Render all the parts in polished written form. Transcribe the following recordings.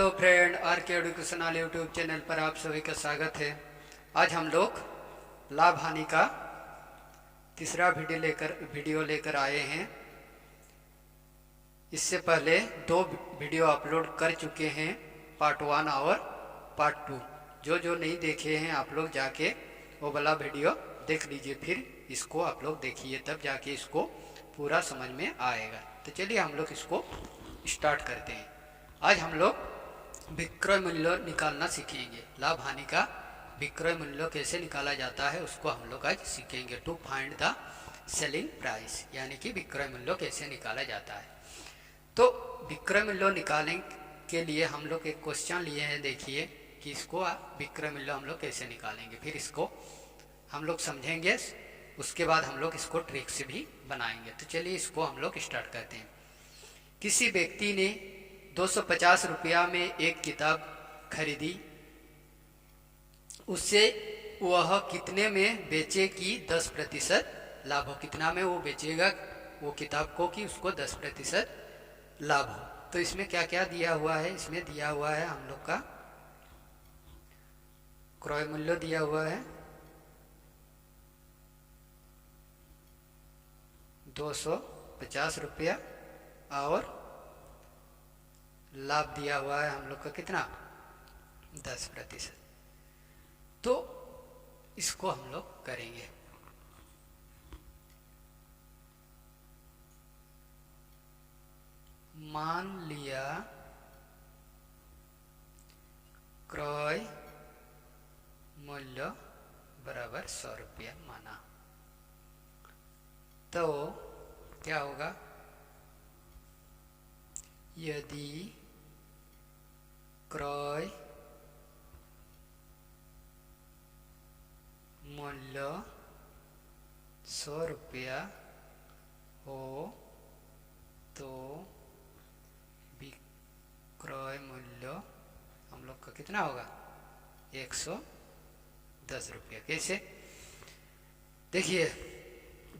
Hello friend, are के educational YouTube channel पर आप सभी का स्वागत है। आज हम लोग लाभ हानि का तीसरा वीडियो लेकर आए हैं। इससे पहले दो वीडियो अपलोड कर चुके हैं, पार्ट 1 और पार्ट 2। जो नहीं देखे हैं आप लोग जाके वो वाला वीडियो देख लीजिए, फिर इसको आप लोग देखिए, तब जाके इसको पूरा समझ में आएगा। तो चलिए हम लोग इसको स्टार्ट करते हैं। आज हम लोग विक्रय मूल्य निकालना सीखेंगे। लाभ हानि का विक्रय मूल्य कैसे निकाला जाता है उसको हम लोग आज सीखेंगे। To find the selling price, यानी कि विक्रय मूल्य कैसे निकाला जाता है। तो विक्रय मूल्य निकालने के लिए हम लोग एक क्वेश्चन लिए हैं, देखिए कि इसको विक्रय मूल्य हम लोग कैसे निकालेंगे, फिर इसको हम लोग समझेंगे। उसके बाद हम लोग इसको ट्रिक से भी बनाएंगे। तो चलिए इसको हम लोग स्टार्ट करते हैं। किसी व्यक्ति ने 250 रुपया में एक किताब खरीदी, उससे वह कितने में बेचेगी 10% लाभ हो। कितना में वो बेचेगा वो किताब को कि उसको 10% लाभ हो। तो इसमें क्या क्या दिया हुआ है, इसमें दिया हुआ है हम लोग का क्रय मूल्य दिया हुआ है 250 रुपया और लाभ दिया हुआ है हम लोग का कितना 10%। तो इसको हम लोग करेंगे। मान लिया क्रय मूल्य बराबर 100 रुपया माना, तो क्या होगा, यदि क्रय मूल्य 100 रुपया हो तो विक्रय मूल्य हम लोग का कितना होगा 110 रुपया। कैसे, देखिए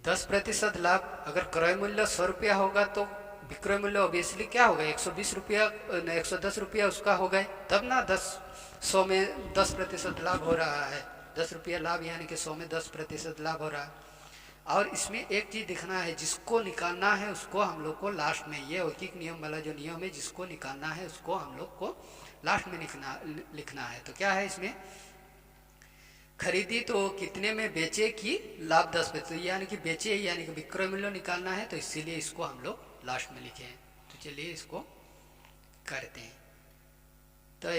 10% लाभ। अगर क्रय मूल्य 100 रुपया होगा तो विक्रय मूल्य ऑब्वियसली क्या होगा 120 रुपया, 110 रुपया उसका हो गए, तब ना 100 में 10% लाभ हो रहा है। 10 रुपया लाभ यानी कि 100 में 10% लाभ हो रहा है। और इसमें एक चीज दिखना है, जिसको निकालना है उसको हम लोग को लास्ट में, ये औकिक नियम वाला जो नियम है, जिसको निकालना है उसको हम लोग को लास्ट में लिखना है। तो क्या है इसमें, खरीदी तो कितने में बेचे की लाभ 10%, यानी कि बेचे यानी कि विक्रय मूल्य निकालना है, तो इसीलिए इसको हम लोग लास्ट में लिखे हैं। तो चलिए इसको करते हैं। तो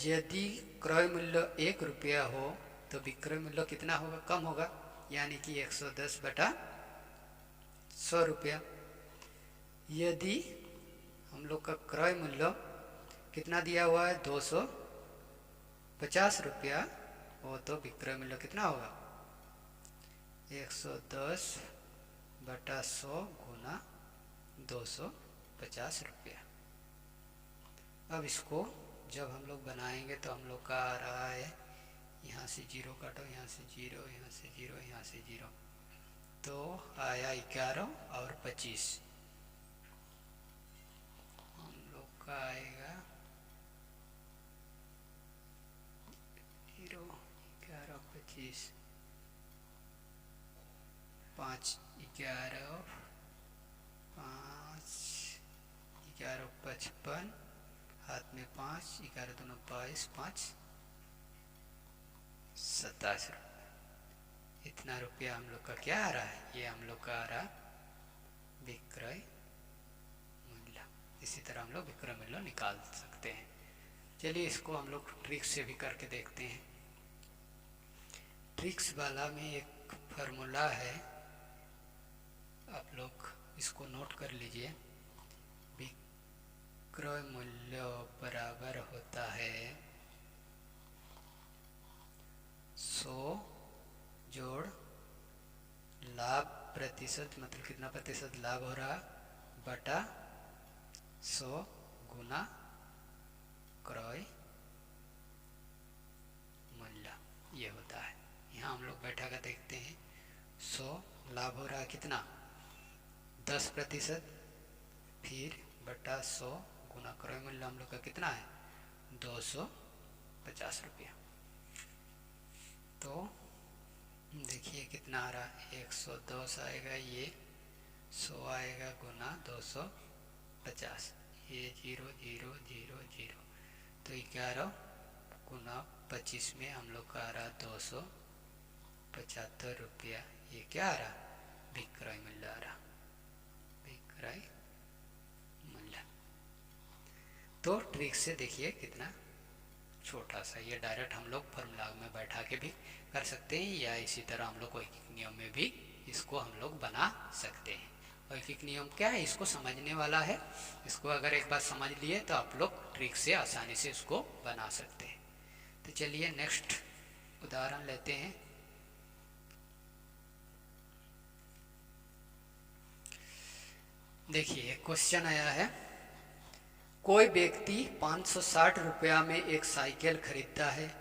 यदि क्रय मूल्य 1 रुपया हो तो विक्रय मूल्य कितना होगा, कम होगा, यानी कि 110 बटा 100 रुपया। यदि हम लोग का क्रय मूल्य कितना दिया हुआ है 250 रुपया हो तो विक्रय मूल्य कितना होगा 110 बटा 100 गुना 250 रुपया। अब इसको जब हम लोग बनाएंगे तो हम लोग का आ रहा है, यहाँ से 0 काटो, यहाँ से 0, यहाँ से 0, यहाँ से 0, तो आया 11 और 25। हम लोग का आएगा 0, 11, 25, 5, 11, 5, 11, 55, हाथ में 5, 11 दूना 22, 5, 27 रुपये। इतना रुपया हम लोग का क्या आ रहा है, ये हम लोग का आ रहा विक्रय मूल्य। इसी तरह हम लोग विक्रय मूल्य निकाल सकते हैं। चलिए इसको हम लोग ट्रिक्स से भी करके देखते हैं। ट्रिक्स वाला में एक फार्मूला है, आप लोग इसको नोट कर लीजिए। विक्रय मूल्य बराबर होता है 100 जोड़ लाभ प्रतिशत, मतलब कितना प्रतिशत लाभ हो रहा, बटा 100 गुना क्रय मूल्य, ये होता है। यहाँ हम लोग बैठा कर देखते हैं। 100 लाभ हो रहा है कितना 10%, फिर बटा 100 गुना क्रय मूल्य हम लोग का कितना है 250 रुपया। तो देखिए कितना आ रहा, 110 आएगा, ये 100 आएगा गुना 250, ये 0 0 0 0, तो 11 गुना 25 में हम लोग का आ रहा 275 रुपया। ये क्या आ रहा, विक्रय मूल्य आ रहा, विक्रय मूल्य। तो ट्रिक से देखिए कितना छोटा सा, ये डायरेक्ट हम लोग फॉर्मूला में बैठा के भी कर सकते हैं, या इसी तरह हम लोग कोई नियम में भी इसको हम लोग बना सकते हैं। वैकिक नियम क्या है, इसको समझने वाला है। इसको अगर एक बार समझ लिए तो आप लोग ट्रिक से आसानी से इसको बना सकते हैं। तो चलिए नेक्स्ट उदाहरण लेते हैं। देखिए क्वेश्चन आया है, कोई व्यक्ति 560 रुपया में एक साइकिल खरीदता है,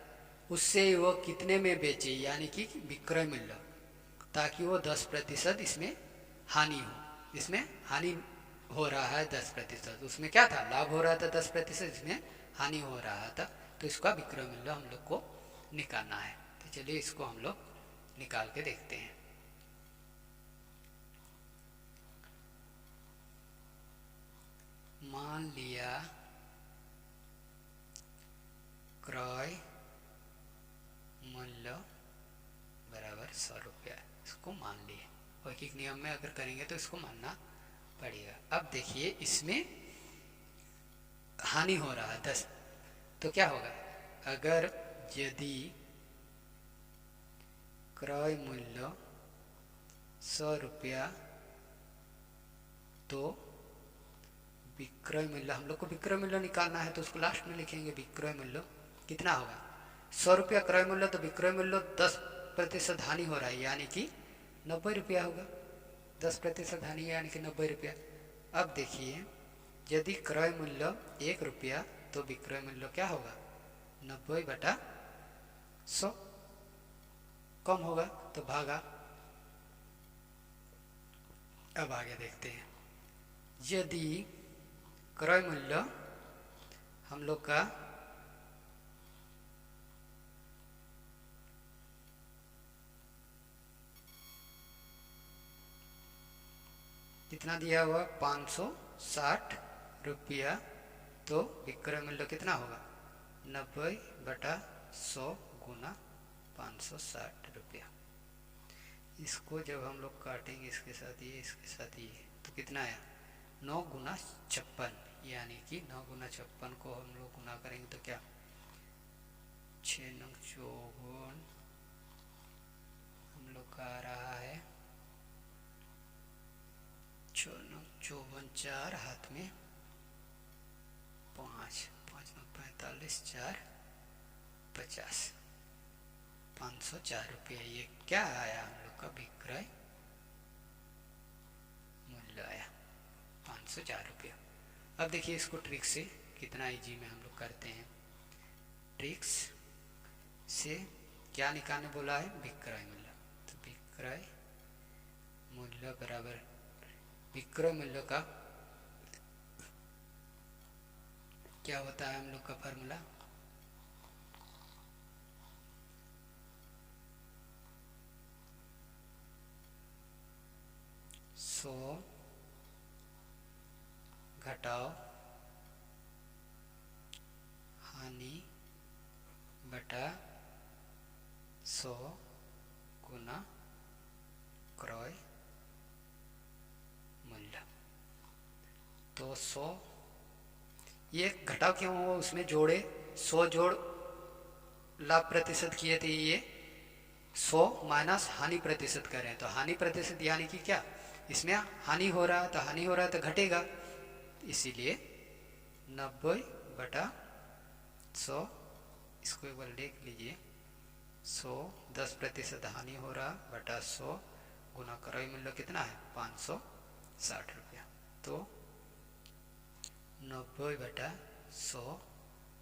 उससे वह कितने में बेचे, यानी कि विक्रय मूल्य, ताकि वो 10% इसमें हानि हो। इसमें हानि हो रहा है 10%, उसमें क्या था, लाभ हो रहा था 10%, इसमें हानि हो रहा था। तो इसका विक्रय मूल्य हम लोग को निकालना है। तो चलिए इसको हम लोग निकाल के देखते हैं। मान लिया क्रय मूल्य बराबर 100 रुपया, इसको मान लिए। वैकिक नियम में अगर करेंगे तो इसको मानना पड़ेगा। अब देखिए इसमें हानि हो रहा है 10, तो क्या होगा, अगर यदि क्रय मूल्य 100 रुपया, तो विक्रय मूल्य, हम लोग को विक्रय मूल्य निकालना है, तो उसको लास्ट में लिखेंगे। विक्रय मूल्य कितना होगा, 100 रुपया क्रय मूल्य, तो विक्रय मूल्य 10% हानि हो रहा है, यानी कि 90 रुपया होगा। 10% हानि यानी कि 90 रुपया। अब देखिए यदि क्रय मूल्य 1 रुपया, तो विक्रय मूल्य क्या होगा, 90/100 कम होगा, तो भागा। अब आगे देखते हैं, यदि क्रय मूल्य हम लोग का कितना दिया हुआ, 560 रुपया, तो विक्रय मूल्य कितना होगा, 90/100 गुना 560 रुपया। इसको जब हम लोग काटेंगे इसके साथ ये, इसके साथ ये, तो कितना आया, 9 गुना 56, यानी कि 9 गुना 56 को हम लोग गुना करेंगे तो क्या, 6 नंग 54 हम लोग का आ रहा है, 6 नंग 54, 4 हाथ में 5, 5 नंग 45, 4 50, 504 रुपया। ये क्या आया, हम लोग का विक्रय मूल्य आया 504 रुपया। अब देखिए इसको ट्रिक से कितना इजी में हम लोग करते हैं। ट्रिक्स से क्या निकालने बोला है, विक्रय मूल्य, तो विक्रय मूल्य बराबर, विक्रय मूल्य का क्या होता है हम लोग का फार्मूला, सौ घटाओ हानि बटा 100 गुना क्रय मूल्य। तो 100, ये घटाव क्यों हुआ, उसमें जोड़े 100 जोड़ लाभ प्रतिशत किए थे, ये 100 माइनस हानि प्रतिशत करें, तो हानि प्रतिशत यानी कि क्या, इसमें हानि हो रहा है, तो हानि हो रहा है तो घटेगा, इसीलिए 90/100, इसको एक बार देख लीजिए, 100 10% हानि हो रहा बटा 100 गुना क्रय मूल्य कितना है, 560 रुपया। तो 90/100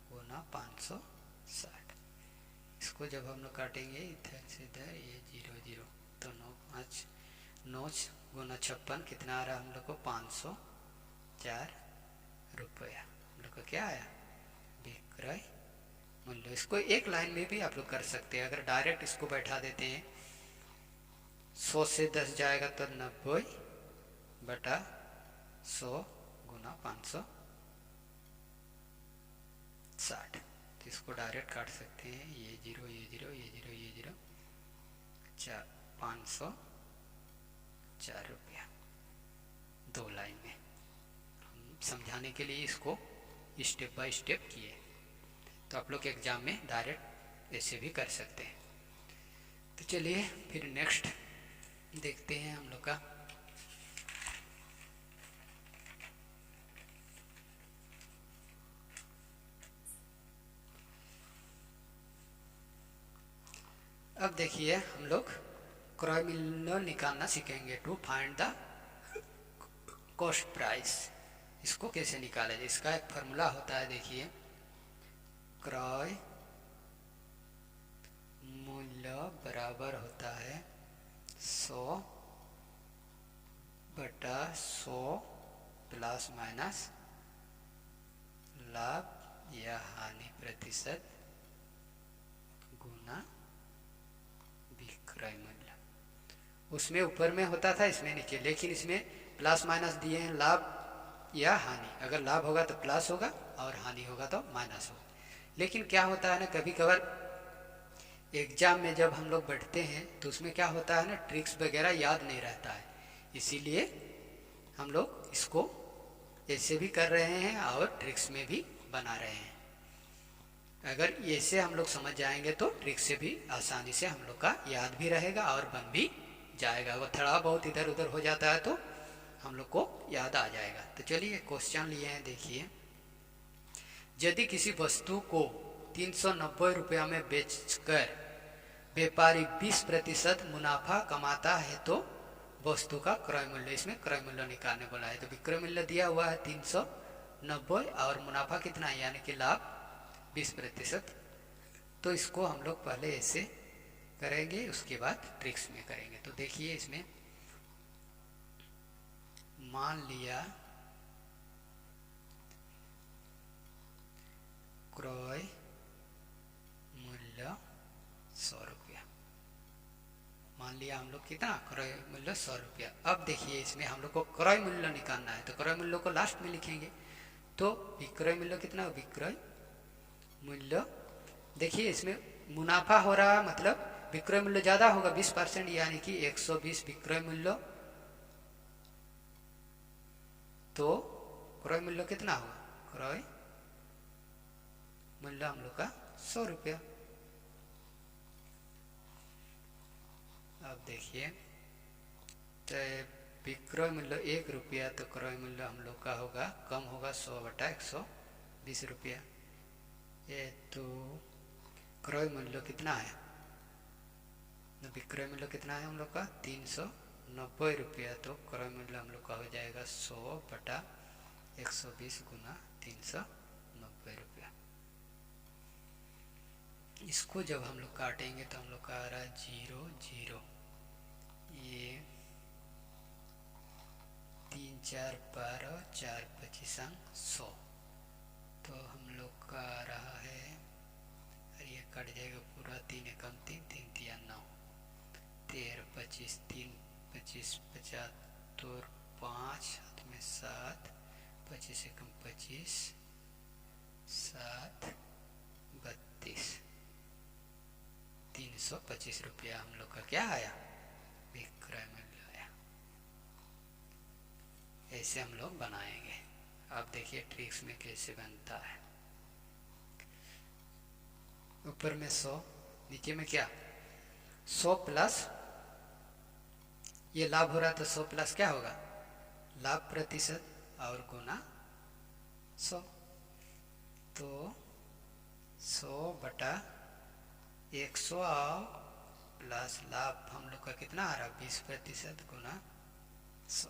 गुना 560, इसको जब हम लोग काटेंगे इधर से इधर, ये 0 0, तो 9 गुना 56 कितना आ रहा हम लोग को, 504 रुपया। हम लोग को क्या आया, विक्रय मूल्य। इसको एक लाइन में भी आप लोग कर सकते हैं। अगर डायरेक्ट इसको बैठा देते हैं, 100 से 10 जाएगा तो 90 बटा 100 गुना 560। तो इसको डायरेक्ट काट सकते हैं, ये जीरो ये जीरो ये जीरो ये जीरो, 504 रुपया। 2 लाइन में हम समझाने के लिए इसको स्टेप बाय स्टेप किए। तो आप लोग एग्जाम में डायरेक्ट ऐसे भी कर सकते हैं। तो चलिए फिर नेक्स्ट देखते हैं हम लोग का। अब देखिए हम लोग क्रय मूल्य निकालना सीखेंगे, to find the cost price. इसको कैसे निकाले, इसका एक फॉर्मूला होता है। देखिए, क्रय मूल्य बराबर होता है 100 बटा 100 प्लस माइनस लाभ या हानि प्रतिशत गुना विक्रय मूल्य। उसमें ऊपर में होता था, इसमें नीचे, लेकिन इसमें प्लस माइनस दिए हैं, लाभ या हानि। अगर लाभ होगा तो प्लस होगा और हानि होगा तो माइनस होगा। लेकिन क्या होता है ना, कभी कभार एग्जाम में जब हम लोग बैठते हैं तो उसमें क्या होता है ना, ट्रिक्स वगैरह याद नहीं रहता है। इसीलिए हम लोग इसको ऐसे भी कर रहे हैं और ट्रिक्स में भी बना रहे हैं। अगर ऐसे हम लोग समझ जाएंगे तो ट्रिक से भी आसानी से हम लोग का याद भी रहेगा और बन भी जाएगा। अगर थोड़ा बहुत इधर उधर हो जाता है तो हम लोग को याद आ जाएगा। तो चलिए क्वेश्चन लिए हैं, देखिए। यदि किसी वस्तु को 390 रुपया में बेचकर व्यापारी 20% मुनाफा कमाता है तो वस्तु का क्रय मूल्य, इसमें क्रय मूल्य निकालने बोला है। तो विक्रय मूल्य दिया हुआ है 390 और मुनाफा कितना है, यानी कि लाभ 20%। तो इसको हम लोग पहले ऐसे करेंगे, उसके बाद ट्रिक्स में करेंगे। तो देखिए, इसमें मान लिया क्रय मूल्य 100 रुपया। मान लिया हम लोग कितना, क्रय मूल्य 100 रुपया। अब देखिए, इसमें हम लोग को क्रय मूल्य निकालना है, तो क्रय मूल्य को लास्ट में लिखेंगे। तो विक्रय मूल्य कितना, विक्रय मूल्य, देखिए इसमें मुनाफा हो रहा है, मतलब विक्रय मूल्य ज्यादा होगा 20%, यानी कि 120 विक्रय मूल्य। तो क्रय मूल्य कितना होगा, क्रय मूल्य हम लोग का 100 रुपया। अब देखिए, तो विक्रय मूल्य 1 रुपया, तो क्रय मूल्य हम लोग का होगा, कम होगा 100 बटा 120 रुपया। ये तो क्रय मूल्य कितना है, विक्रय मूल्य कितना है हम लोग का 390 रुपया। तो क्रय मूल्य हम लोग का हो जाएगा 100 बटा 120 गुना 390 रुपया। इसको जब हम लोग काटेंगे तो हम लोग का आ रहा है 0 0, ये 3 4 12 4 25 100। तो हम लोग का आ रहा है, ये कट जाएगा पूरा, 3 एकम 3 3 3 9, 13 25 3 25 75 5 हाथ में 7, 25 एकम 25 7 32, 325 रुपया हम लोग का क्या आया, विक्रय मूल्य आया। ऐसे हम लोग बनाएंगे। अब देखिए ट्रिक्स में कैसे बनता है। ऊपर में 100, नीचे में क्या 100 प्लस, ये लाभ हो रहा है तो 100 प्लस क्या होगा, लाभ प्रतिशत और गुना 100। तो 100 बटा 100 प्लस लाभ हम लोग का कितना आ रहा है 20% गुना 100।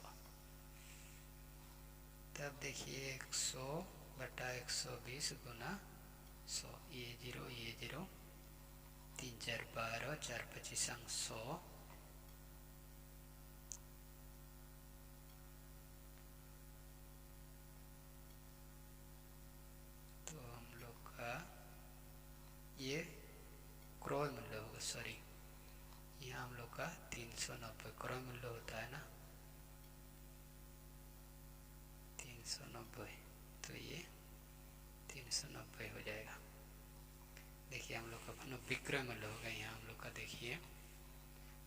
तब देखिए 100 बटा 120 गुना 100, ये 0 ये 0, 3 4 12 4 25 100, तो हम लोग सॉरी, यहाँ हम लोग का 390 क्रय मूल्य होता है ना, 390, तो ये 390 हो जाएगा। देखिए हम लोग का विक्रय मूल्य होगा, यहाँ हम लोग का देखिए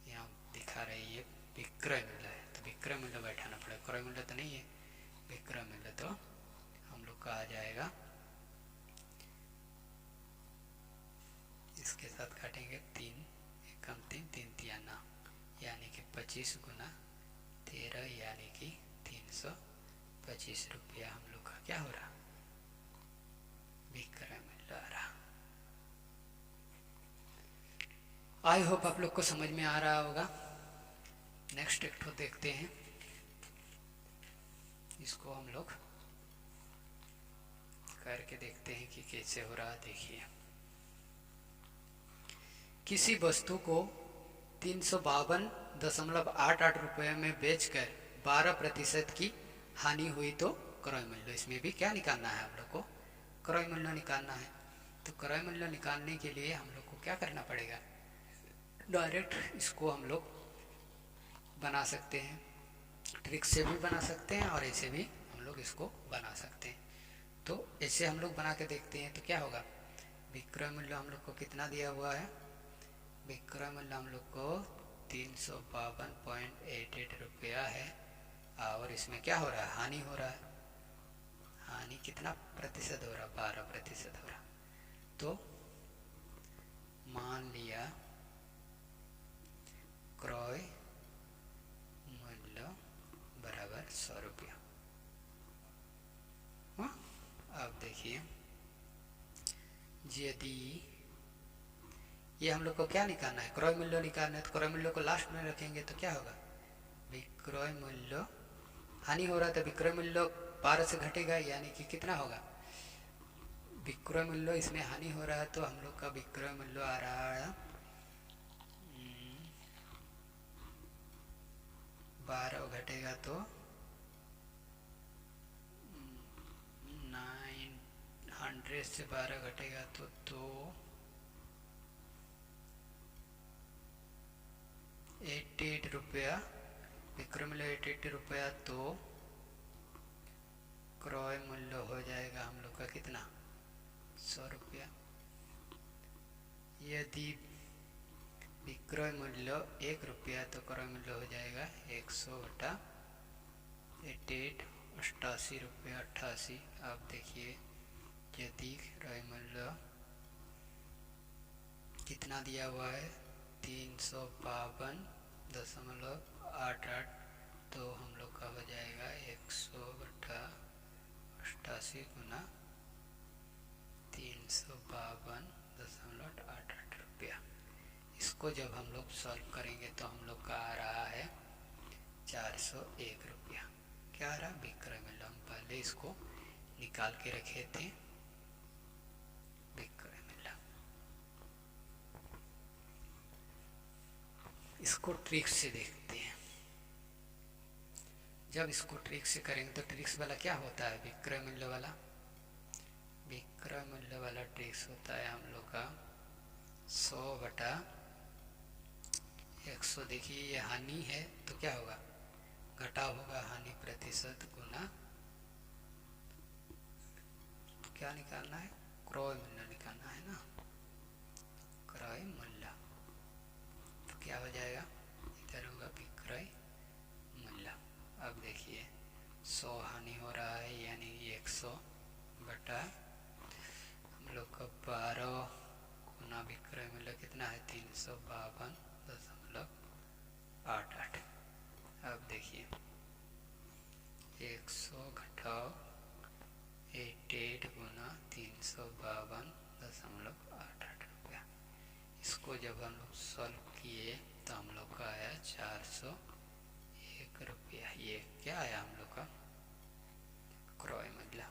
यहाँ दिखा रही है विक्रय मूल्य है, तो विक्रय मूल्य बैठाना पड़ेगा, क्रय मूल्य तो नहीं है, विक्रय मूल्य। तो हम लोग का आ जाएगा, इसके साथ काटेंगे 3 एकम 3 3 तियाना, यानी कि 25 गुना 13 यानी कि 325 रुपया हम लोग का क्या हो रहा, विक्रय मूल्य आ रहा। आई होप आप लोग को समझ में आ रहा होगा। नेक्स्ट एक ठो देखते हैं, इसको हम लोग करके देखते हैं कि कैसे हो रहा। देखिए किसी वस्तु को 352.88 रुपये में बेचकर 12% की हानि हुई तो क्रय मूल्य, इसमें भी क्या निकालना है हम लोग को, क्रय मूल्य निकालना है। तो क्रय मूल्य निकालने के लिए हम लोग को क्या करना पड़ेगा, डायरेक्ट इसको हम लोग बना सकते हैं, ट्रिक से भी बना सकते हैं और ऐसे भी हम लोग इसको बना सकते हैं। तो ऐसे हम लोग बना के देखते हैं तो क्या होगा, विक्रय मूल्य हम लोग को कितना दिया हुआ है, विक्रय मूल्य हम लोग को 352.88 रुपया है, और इसमें क्या हो रहा है, हानि हो रहा है। हानि कितना प्रतिशत हो रहा, 12% हो रहा। तो मान लिया क्रय मूल्य बराबर 100 रुपया। अब देखिए यदि ये हम लोग को क्या निकालना है, क्रय मूल्य निकालना है, तो क्रय मूल्य को लास्ट में रखेंगे तो क्या होगा, विक्रय मूल्य, हानि हो रहा है तो विक्रय मूल्य 12 से घटेगा, यानी कि कितना होगा, विक्रय मूल्य इसमें हानि हो रहा है तो हम लोग का विक्रय मूल्य आ रहा है 12 घटेगा तो 900 से 12 घटेगा तो 88 रुपया, विक्रय मूल्य 88 रुपया, तो क्रय मूल्य हो जाएगा हम लोग का कितना, 100 रुपया। यदि विक्रय मूल्य 1 रुपया तो क्रय मूल्य हो जाएगा 100/88, 88 रुपया 88। अब देखिए यदि क्रय मूल्य कितना दिया हुआ है, 352.88, तो हम लोग का हो जाएगा 100/88 गुना 352.88 रुपया। इसको जब हम लोग सॉल्व करेंगे तो हम लोग का आ रहा है 401 रुपया। क्या आ रहा, विक्रय मूल्य, हम पहले इसको निकाल के रखे थे, विक्रय मूल्य। इसको ट्रिक से देखते हैं। जब इसको ट्रिक से करेंगे तो ट्रिक्स वाला क्या होता है, विक्रय मूल्य वाला, विक्रय मूल्य वाला ट्रिक्स होता है हम लोग का 100/100। देखिए ये हानि है तो क्या होगा, घटाव होगा, हानि प्रतिशत गुना क्या निकालना है, क्रय मूल्य निकालना है ना, क्रय मूल्य। तो क्या हो जाएगा, इधर होगा विक्रय मूल्य। अब देखिए 100 हानि हो रहा है, यानी 100 बटा हम लोग का 12 गुना विक्रय मूल्य कितना है, 352.88। अब देखिए 100 घटाओ 88 गुना 352.88 रुपया। इसको जब हम लोग सॉल्व किए तो हम लोग का आया 401 रुपया। ये क्या आया हम लोग का, क्रय मूल्य।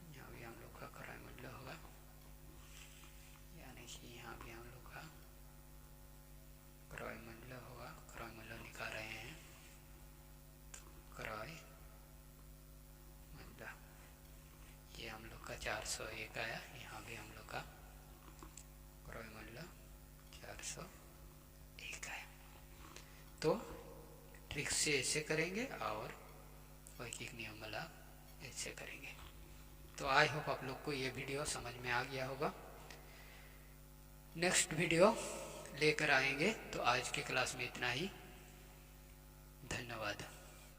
यहाँ भी हम लोग का क्रय मूल्य होगा, यानी कि यहाँ भी हम लोग का क्रय मूल्य होगा। क्रय मूल्य निकाल रहे हैं, क्रय मूल्य ये हम लोग का 401 आया। यहाँ भी हम लोग का क्रॉय मूल्य 401 आया। तो ट्रिक से ऐसे करेंगे और वैकिक नियम वाला ऐसे करेंगे। तो आई होप आप लोग को ये वीडियो समझ में आ गया होगा। नेक्स्ट वीडियो लेकर आएंगे। तो आज की क्लास में इतना ही। धन्यवाद।